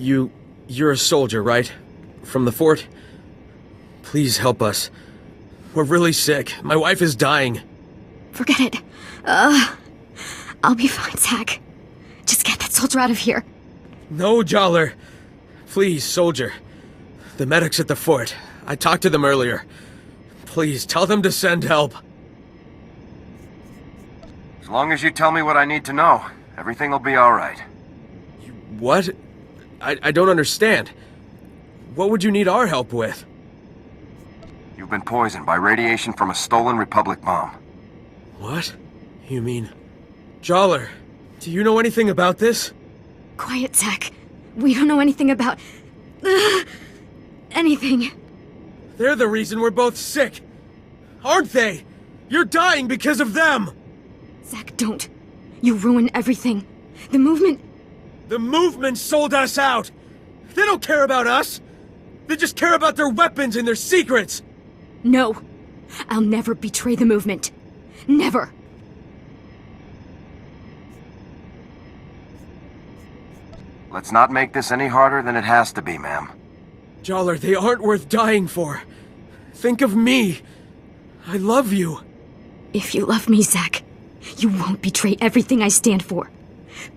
You're a soldier, right? From the fort? Please help us. We're really sick. My wife is dying. Forget it. I'll be fine, Zach. Just get that soldier out of here. No, Joller. Please, soldier. The medics at the fort. I talked to them earlier. Please, tell them to send help. As long as you tell me what I need to know, everything will be alright. What? I don't understand. What would you need our help with? You've been poisoned by radiation from a stolen Republic bomb. What? You mean... Joller, do you know anything about this? Quiet, Zach. We don't know anything about... anything. They're the reason we're both sick. Aren't they? You're dying because of them! Zach, don't. You ruin everything. The movement... The movement sold us out! They don't care about us! They just care about their weapons and their secrets! No. I'll never betray the movement. Never. Let's not make this any harder than it has to be, ma'am. Joller, they aren't worth dying for. Think of me. I love you. If you love me, Zach, you won't betray everything I stand for.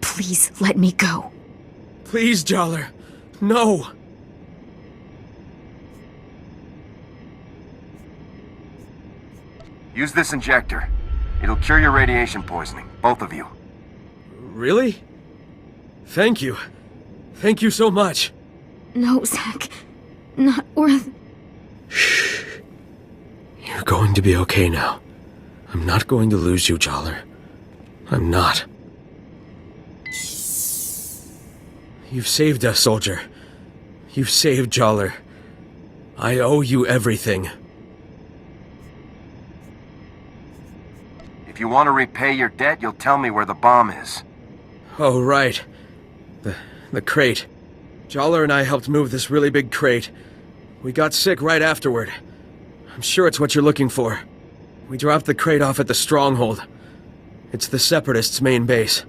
Please let me go. Please, Joller. No. Use this injector. It'll cure your radiation poisoning, both of you. Really? Thank you. Thank you so much. No, Zach. Not worth... Shh. You're going to be okay now. I'm not going to lose you, Joller. I'm not. You've saved us, soldier. You've saved Joller. I owe you everything. If you want to repay your debt, you'll tell me where the bomb is. Oh, right. The crate. Joller and I helped move this really big crate. We got sick right afterward. I'm sure it's what you're looking for. We dropped the crate off at the stronghold. It's the Separatists' main base.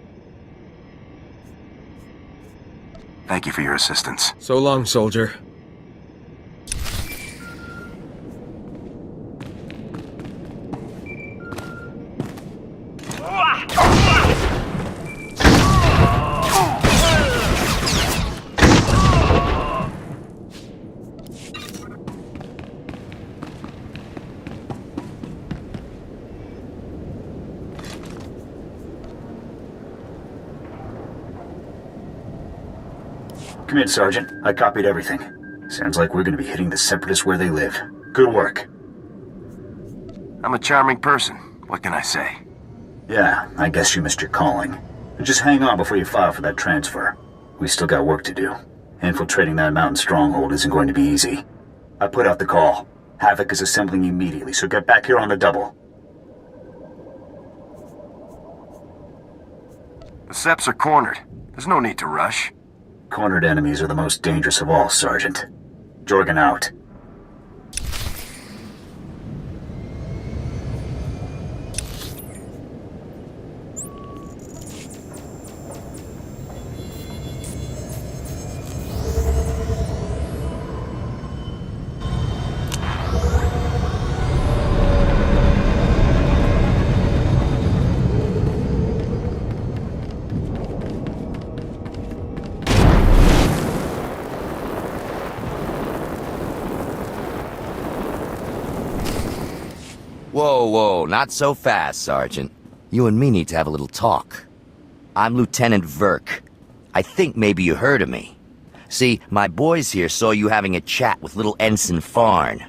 Thank you for your assistance. So long, soldier. Come in, Sergeant. I copied everything. Sounds like we're gonna be hitting the Separatists where they live. Good work. I'm a charming person. What can I say? Yeah, I guess you missed your calling. Just hang on before you file for that transfer. We still got work to do. Infiltrating that mountain stronghold isn't going to be easy. I put out the call. Havoc is assembling immediately, so get back here on the double. The Seps are cornered. There's no need to rush. Cornered enemies are the most dangerous of all, Sergeant. Jorgen out. Whoa, not so fast, Sergeant. You and me need to have a little talk. I'm Lieutenant Verk. I think maybe you heard of me. See, my boys here saw you having a chat with little Ensign Farn.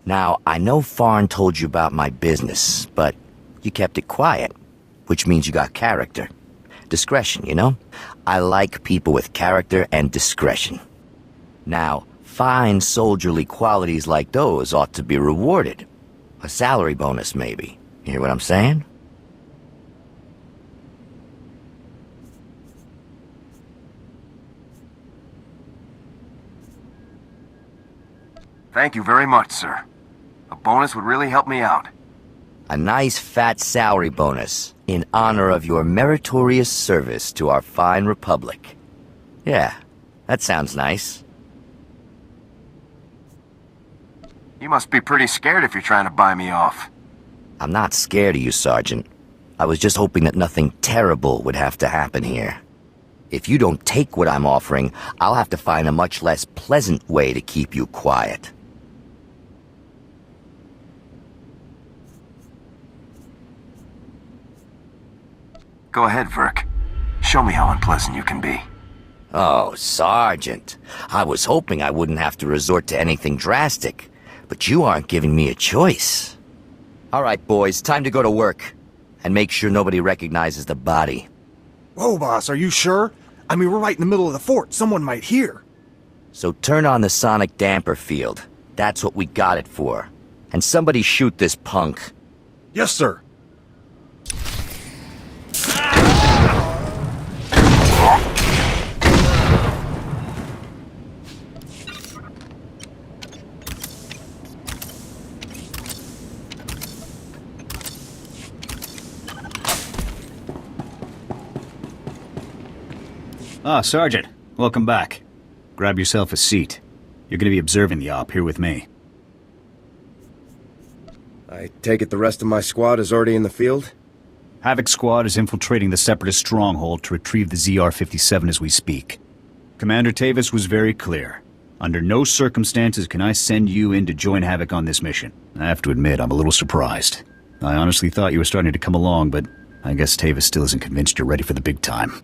Now, I know Farn told you about my business, but you kept it quiet, which means you got character. Discretion, you know? I like people with character and discretion. Now, fine soldierly qualities like those ought to be rewarded. A salary bonus, maybe. You hear what I'm saying? Thank you very much, sir. A bonus would really help me out. A nice fat salary bonus in honor of your meritorious service to our fine republic. Yeah, That sounds nice. You must be pretty scared if you're trying to buy me off. I'm not scared of you, Sergeant. I was just hoping that nothing terrible would have to happen here. If you don't take what I'm offering, I'll have to find a much less pleasant way to keep you quiet. Go ahead, Verk. Show me how unpleasant you can be. Oh, Sergeant. I was hoping I wouldn't have to resort to anything drastic, but you aren't giving me a choice. All right, boys, time to go to work. And make sure nobody recognizes the body. Whoa, boss, are you sure? I mean, we're right in the middle of the fort. Someone might hear. So turn on the sonic damper field. That's what we got it for. And somebody shoot this punk. Yes, sir. Ah, Sergeant. Welcome back. Grab yourself a seat. You're gonna be observing the op here with me. I take it the rest of my squad is already in the field? Havoc Squad is infiltrating the Separatist stronghold to retrieve the ZR-57 as we speak. Commander Tavis was very clear. Under no circumstances can I send you in to join Havoc on this mission. I have to admit, I'm a little surprised. I honestly thought you were starting to come along, but I guess Tavis still isn't convinced you're ready for the big time.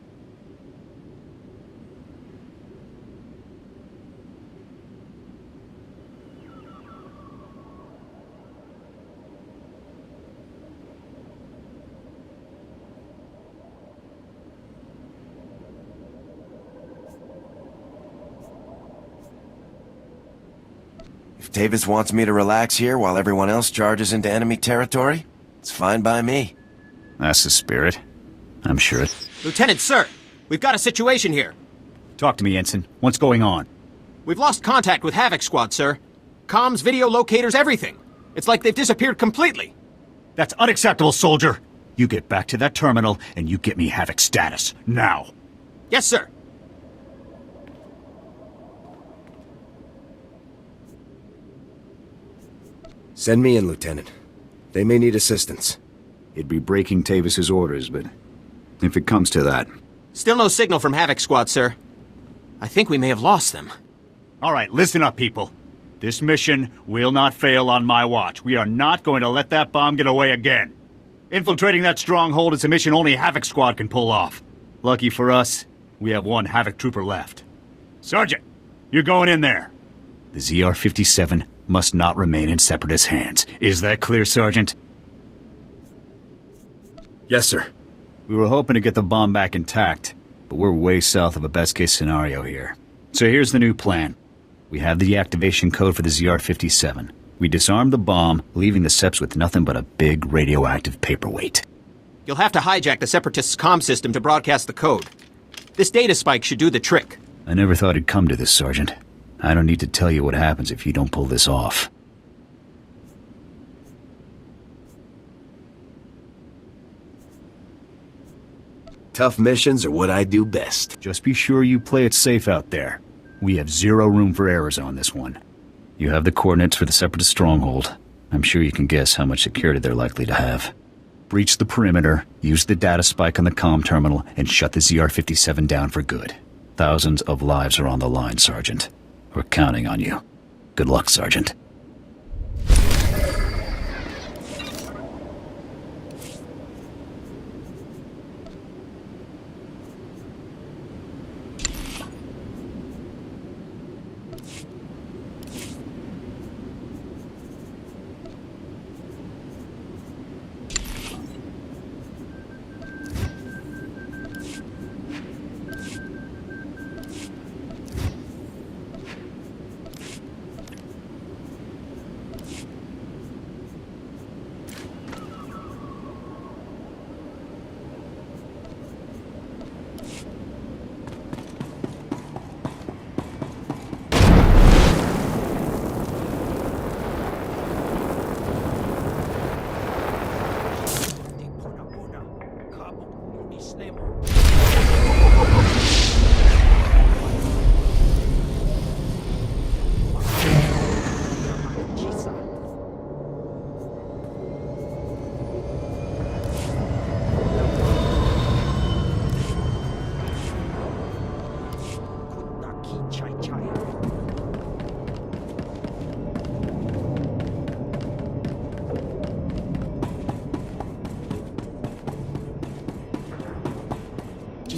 If Tavis wants me to relax here while everyone else charges into enemy territory, it's fine by me. That's the spirit. I'm sure. Lieutenant, sir! We've got a situation here. Talk to me, Ensign. What's going on? We've lost contact with Havoc Squad, sir. Comms, video locators, everything. It's like they've disappeared completely. That's unacceptable, soldier! You get back to that terminal, and you get me Havoc status. Now! Yes, sir. Send me in, Lieutenant. They may need assistance. It'd be breaking Tavis's orders, but if it comes to that... Still no signal from Havoc Squad, sir. I think we may have lost them. All right, listen up, people. This mission will not fail on my watch. We are not going to let that bomb get away again. Infiltrating that stronghold is a mission only Havoc Squad can pull off. Lucky for us, we have one Havoc trooper left. Sergeant, you're going in there. The ZR-57 must not remain in Separatist hands. Is that clear, Sergeant? Yes, sir. We were hoping to get the bomb back intact, but we're way south of a best-case scenario here. So here's the new plan. We have the deactivation code for the ZR-57. We disarm the bomb, leaving the Seps with nothing but a big radioactive paperweight. You'll have to hijack the Separatists' comm system to broadcast the code. This data spike should do the trick. I never thought it'd come to this, Sergeant. I don't need to tell you what happens if you don't pull this off. Tough missions are what I do best. Just be sure you play it safe out there. We have zero room for errors on this one. You have the coordinates for the Separatist stronghold. I'm sure you can guess how much security they're likely to have. Breach the perimeter, use the data spike on the comm terminal, and shut the ZR-57 down for good. Thousands of lives are on the line, Sergeant. We're counting on you. Good luck, Sergeant.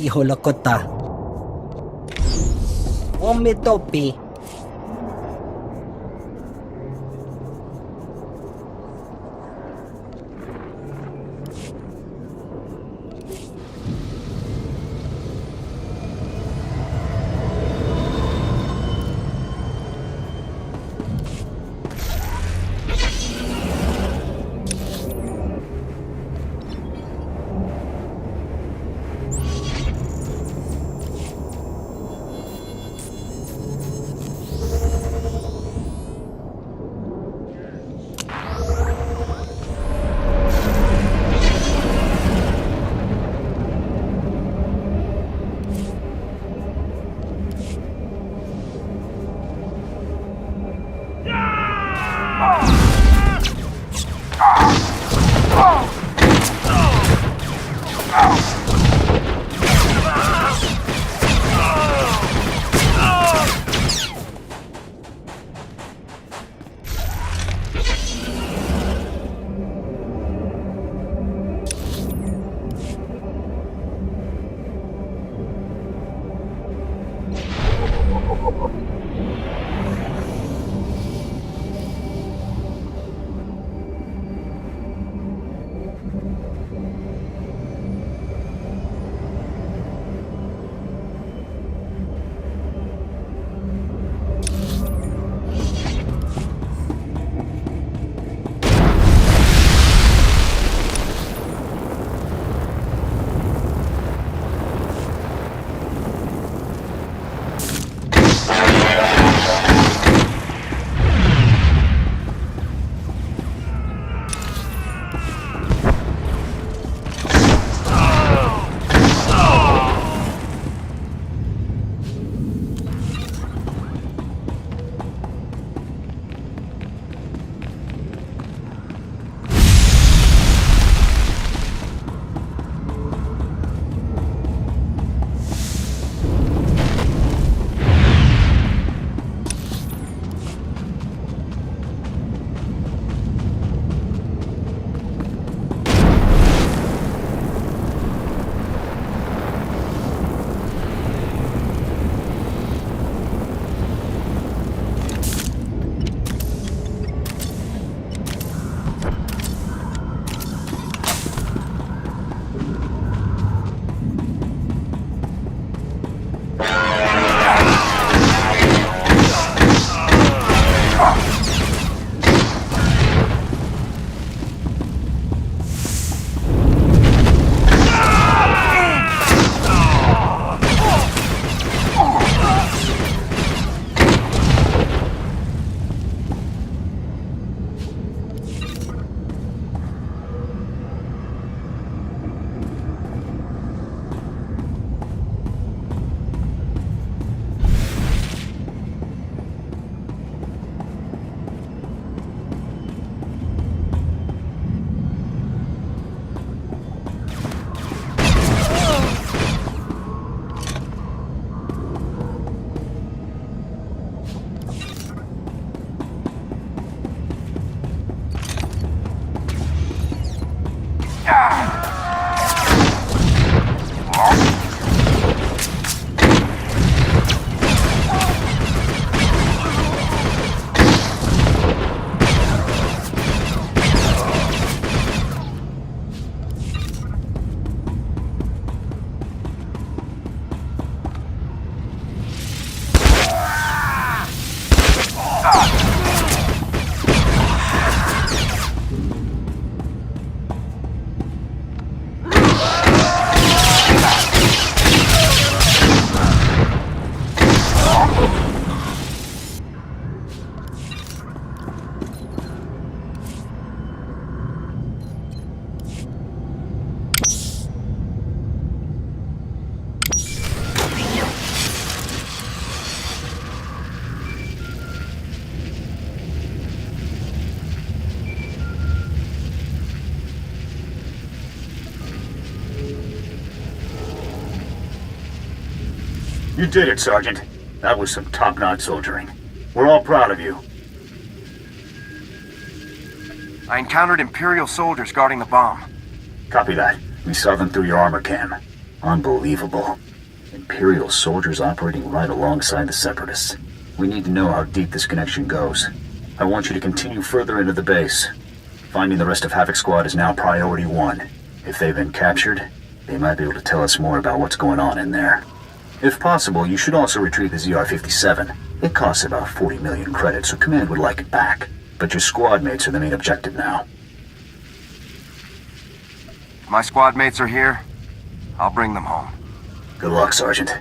iholokota. Omitopi. You did it, Sergeant. That was some top-notch soldiering. We're all proud of you. I encountered Imperial soldiers guarding the bomb. Copy that. We saw them through your armor cam. Unbelievable. Imperial soldiers operating right alongside the Separatists. We need to know how deep this connection goes. I want you to continue further into the base. Finding the rest of Havoc Squad is now priority 1. If they've been captured, they might be able to tell us more about what's going on in there. If possible, you should also retrieve the ZR-57. It costs about 40 million credits, so Command would like it back. But your squad mates are the main objective now. My squad mates are here. I'll bring them home. Good luck, Sergeant.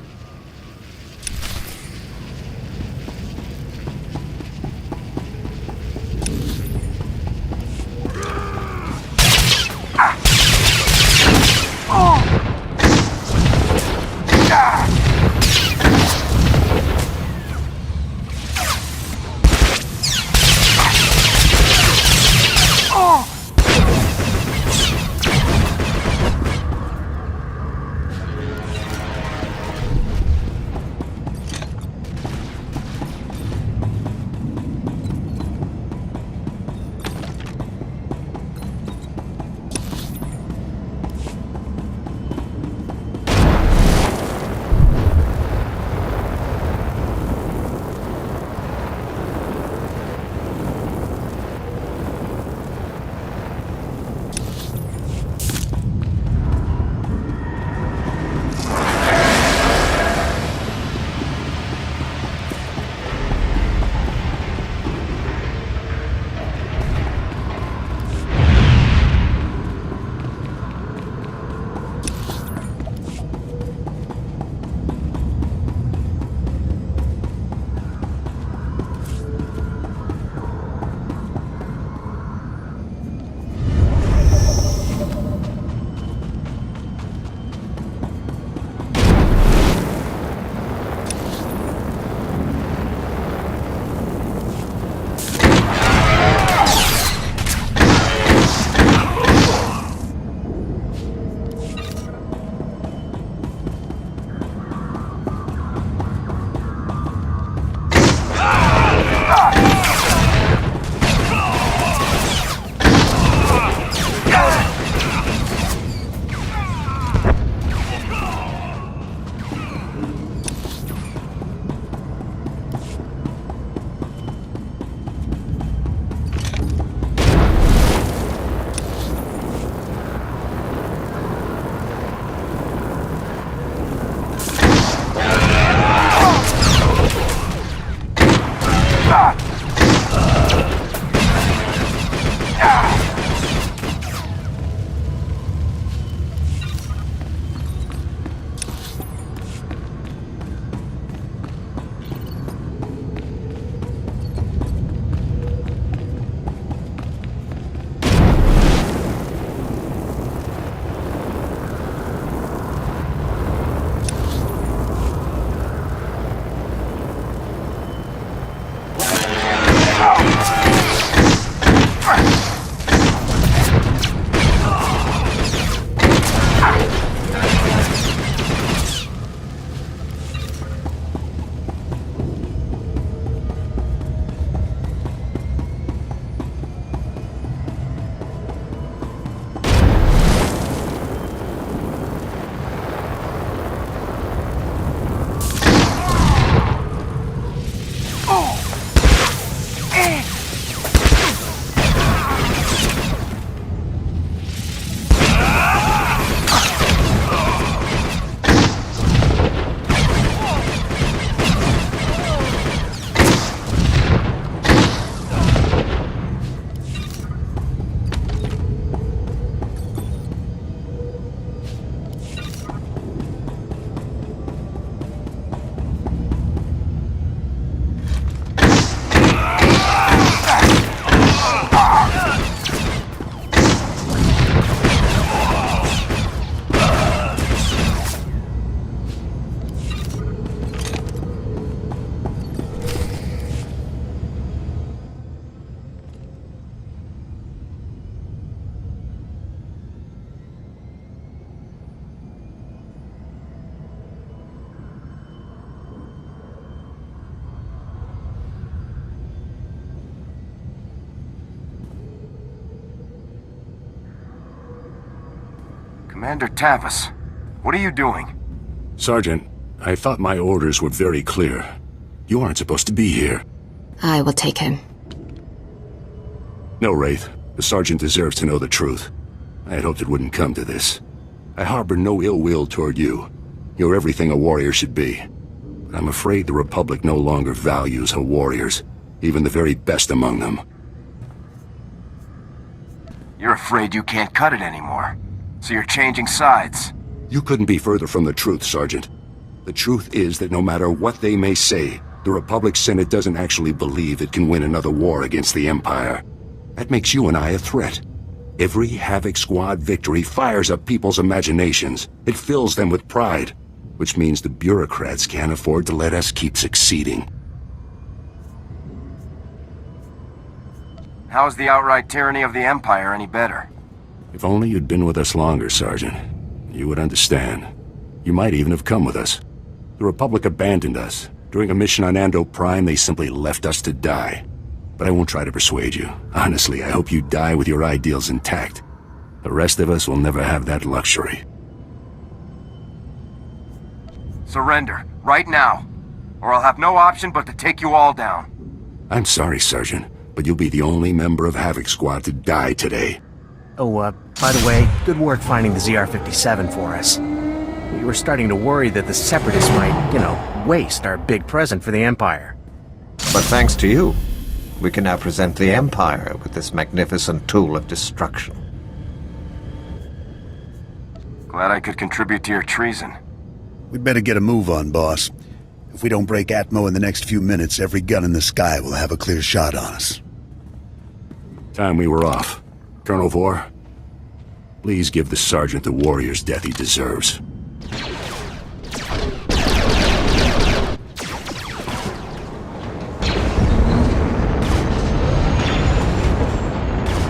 Commander Tavis, What are you doing? Sergeant, I thought my orders were very clear. You aren't supposed to be here. I will take him. No, Wraith. The Sergeant deserves to know the truth. I had hoped it wouldn't come to this. I harbor no ill will toward you. You're everything a warrior should be. But I'm afraid the Republic no longer values her warriors, even the very best among them. You're afraid you can't cut it anymore. So you're changing sides. You couldn't be further from the truth, Sergeant. The truth is that no matter what they may say, the Republic Senate doesn't actually believe it can win another war against the Empire. That makes you and I a threat. Every Havoc Squad victory fires up people's imaginations. It fills them with pride, which means the bureaucrats can't afford to let us keep succeeding. How's the outright tyranny of the Empire any better? If only you'd been with us longer, Sergeant. You would understand. You might even have come with us. The Republic abandoned us. During a mission on Ando Prime, they simply left us to die. But I won't try to persuade you. Honestly, I hope you die with your ideals intact. The rest of us will never have that luxury. Surrender, right now. Or I'll have no option but to take you all down. I'm sorry, Sergeant, but you'll be the only member of Havoc Squad to die today. Oh, by the way, good work finding the ZR-57 for us. We were starting to worry that the Separatists might, waste our big present for the Empire. But thanks to you, we can now present the Empire with this magnificent tool of destruction. Glad I could contribute to your treason. We'd better get a move on, boss. If we don't break Atmo in the next few minutes, every gun in the sky will have a clear shot on us. Time we were off. Colonel Vore, please give the Sergeant the warrior's death he deserves.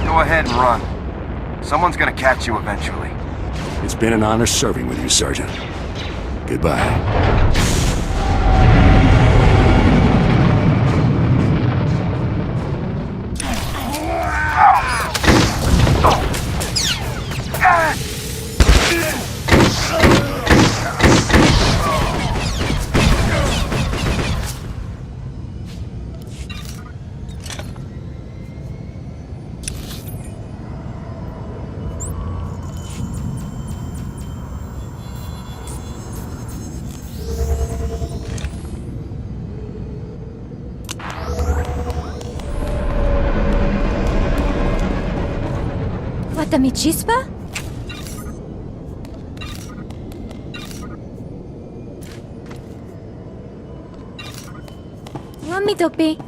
Go ahead and run. Someone's gonna catch you eventually. It's been an honor serving with you, Sergeant. Goodbye. Mi chispa? Mami topi.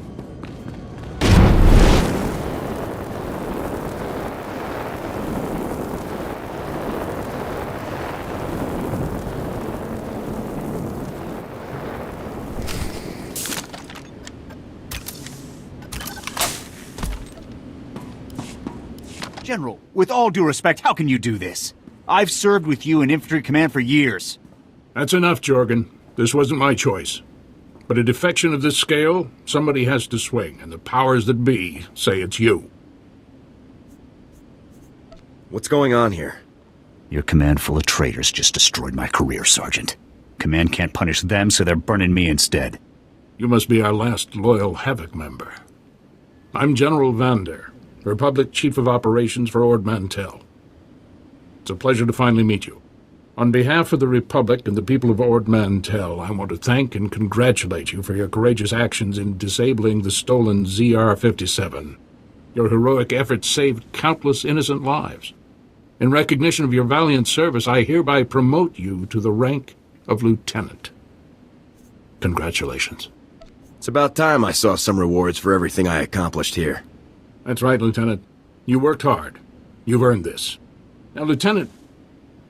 General, with all due respect, how can you do this? I've served with you in infantry command for years. That's enough, Jorgen. This wasn't my choice. But a defection of this scale, somebody has to swing, and the powers that be say it's you. What's going on here? Your command full of traitors just destroyed my career, Sergeant. Command can't punish them, so they're burning me instead. You must be our last loyal Havoc member. I'm General Vander, Republic Chief of Operations for Ord Mantell. It's a pleasure to finally meet you. On behalf of the Republic and the people of Ord Mantell, I want to thank and congratulate you for your courageous actions in disabling the stolen ZR-57. Your heroic efforts saved countless innocent lives. In recognition of your valiant service, I hereby promote you to the rank of Lieutenant. Congratulations. It's about time I saw some rewards for everything I accomplished here. That's right, Lieutenant. You worked hard. You've earned this. Now, Lieutenant,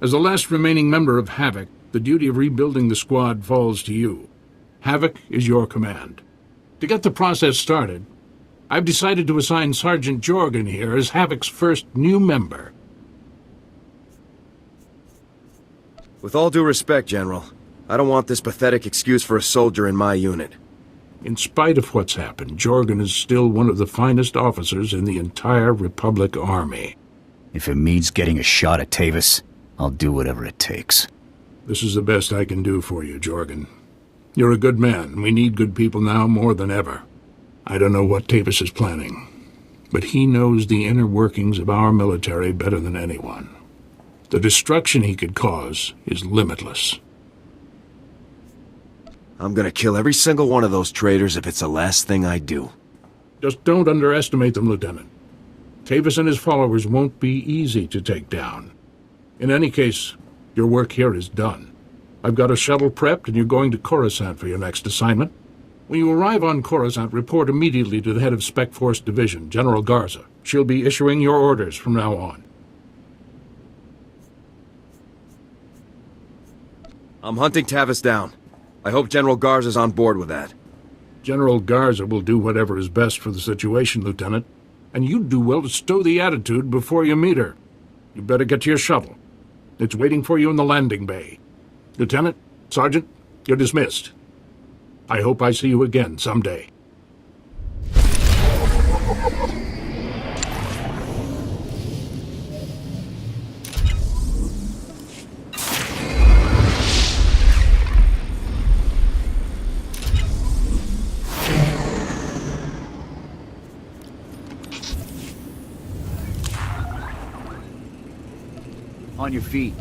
as the last remaining member of Havoc, the duty of rebuilding the squad falls to you. Havoc is your command. To get the process started, I've decided to assign Sergeant Jorgen here as Havoc's first new member. With all due respect, General, I don't want this pathetic excuse for a soldier in my unit. In spite of what's happened, Jorgen is still one of the finest officers in the entire Republic Army. If it means getting a shot at Tavis, I'll do whatever it takes. This is the best I can do for you, Jorgen. You're a good man, and we need good people now more than ever. I don't know what Tavis is planning, but he knows the inner workings of our military better than anyone. The destruction he could cause is limitless. I'm gonna kill every single one of those traitors if it's the last thing I do. Just don't underestimate them, Lieutenant. Tavis and his followers won't be easy to take down. In any case, your work here is done. I've got a shuttle prepped, and you're going to Coruscant for your next assignment. When you arrive on Coruscant, report immediately to the head of Spec Force Division, General Garza. She'll be issuing your orders from now on. I'm hunting Tavis down. I hope General Garza's on board with that. General Garza will do whatever is best for the situation, Lieutenant. And you'd do well to stow the attitude before you meet her. You better get to your shuttle. It's waiting for you in the landing bay. Lieutenant, Sergeant, you're dismissed. I hope I see you again someday. On your feet.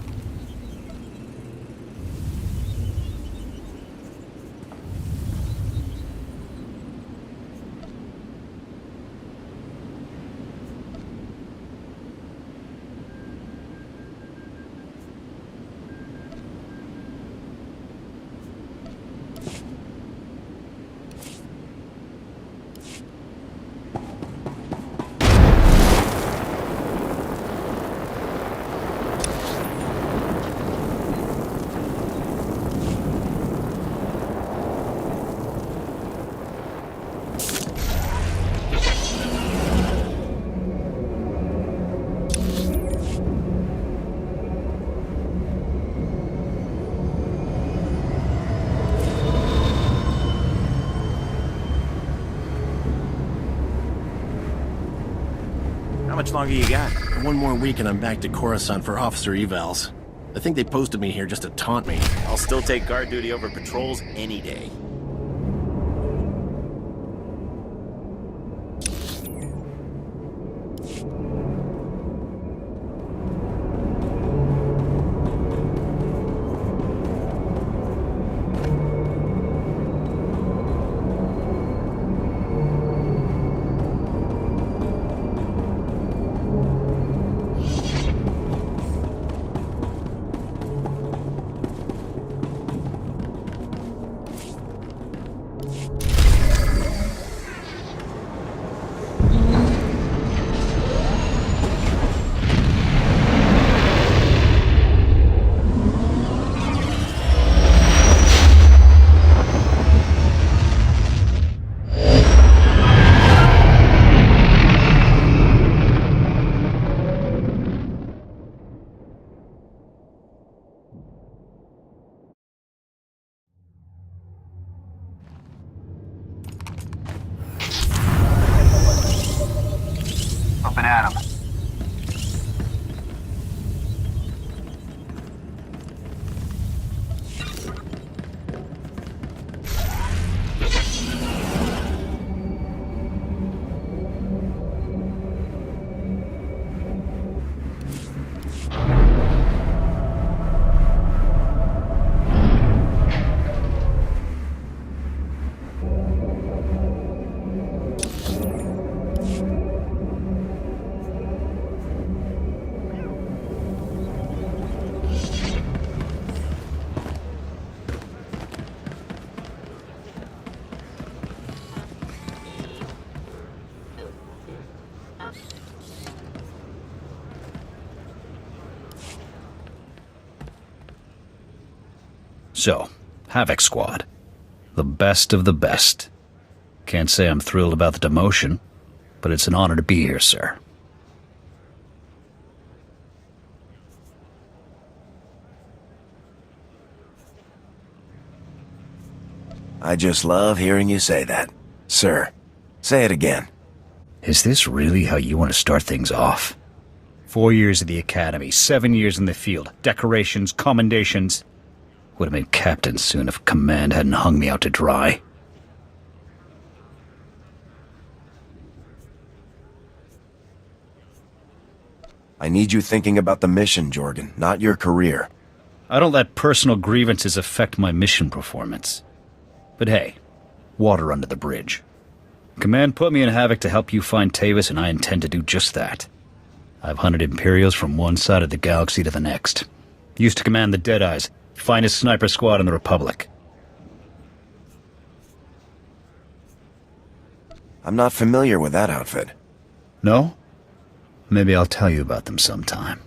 How much longer you got? One more week and I'm back to Coruscant for officer evals. I think they posted me here just to taunt me. I'll still take guard duty over patrols any day. Up and at 'em. So, Havoc Squad. The best of the best. Can't say I'm thrilled about the demotion, but it's an honor to be here, sir. I just love hearing you say that. Sir, say it again. Is this really how you want to start things off? 4 years at the academy, 7 years in the field, decorations, commendations. Would have made captain soon if Command hadn't hung me out to dry. I need you thinking about the mission, Jorgen, not your career. I don't let personal grievances affect my mission performance. But hey, water under the bridge. Command put me in Havoc to help you find Tavis, and I intend to do just that. I've hunted Imperials from one side of the galaxy to the next. Used to command the Deadeyes, finest sniper squad in the Republic. I'm not familiar with that outfit. No? Maybe I'll tell you about them sometime.